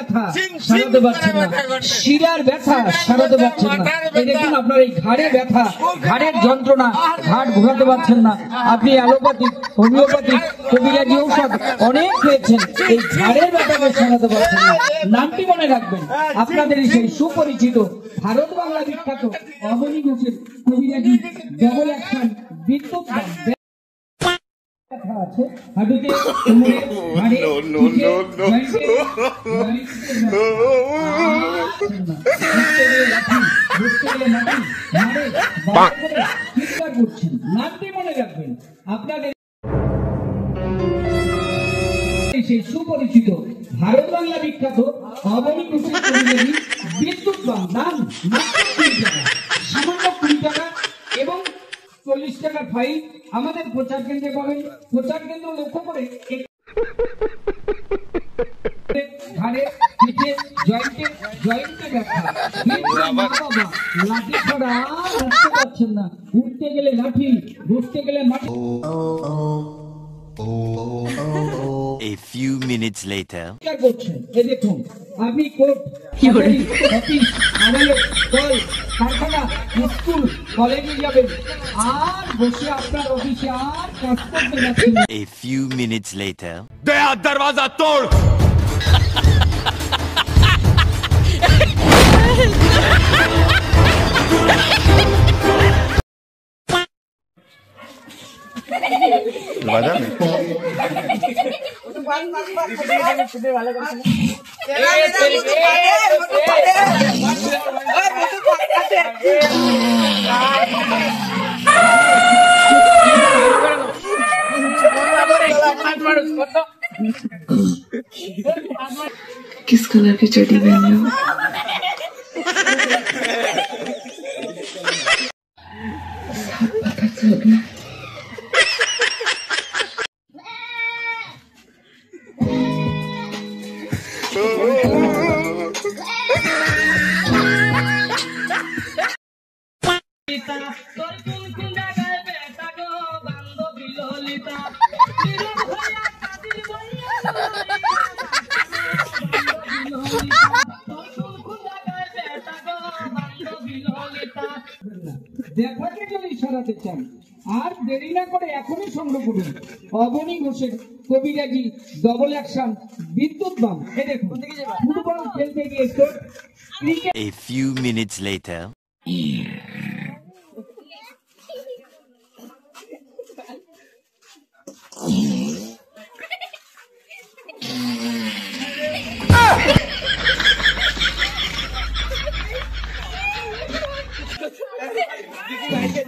ব্যথা সারাতে পারছেন না, শিরার ব্যথা সারাতে পারছেন না, এই দেখুন আপনার এই ঘাড়ে ব্যথা, ঘাড়ের যন্ত্রণা, ঘাড় ঘোরাতে পারছেন না, আপনি অ্যালোপ্যাথিক, হোমিওপ্যাথিক, কবিরাজি ঔষধ অনেক খেয়েছেন, এই ঘাড়ের ব্যথাকে সারাতে পারছেন না। নামটি মনে রাখবেন, আপনাদের সেই সুপরিচিত ভারত বাংলা বিখ্যাত অবনী ঘোষের কবিরাজি ডবল অ্যাকশন বিদ্যুৎ আছে হাঁটুতে, কোমরে, ঘাড়ে, করছেন। নামটি মনে রাখবেন, আপনাদের সেই সুপরিচিত ভারত বাংলা বিখ্যাত অবনী ঘোষের কবিরাজি বিদ্যুৎ বাম, নাম সামান্য 20 টাকা এবং 40 টাকার ফাইল আমাদের প্রচার কেন্দ্রে পাবেন। প্রচার কেন্দ্র লক্ষ্য করে ঘাড়ে, পিঠে, জয়েন্টে ব্যথা, লাঠি ছড়া উঠতে পারছেন না, উঠতে গেলে লাঠি, বসতে গেলে মাটি। A few minutes later. এই দেখুন আপনি কোর্ট, অফিস, আদালত, কল, কারখানা, স্কুল, কলেজে যাবেন আর বসে আপনার অফিসে আর কাজ করতে যাচ্ছেন। A few minutes later. दया दरवाजा तोड़। दरवाजा में किस कलर की चड्डी पहनी हो? पता चल गया। দেখাকে যদি সরাতে চান আর দেরি না করে এখনই সংগ্রহ করুন অবনী ঘোষের কবিরাজি ডবল অ্যাকশন বিদ্যুৎ বাম। এই দেখুন ফুটবল খেলতে গিয়ে cricket. A few minutes later. Okay.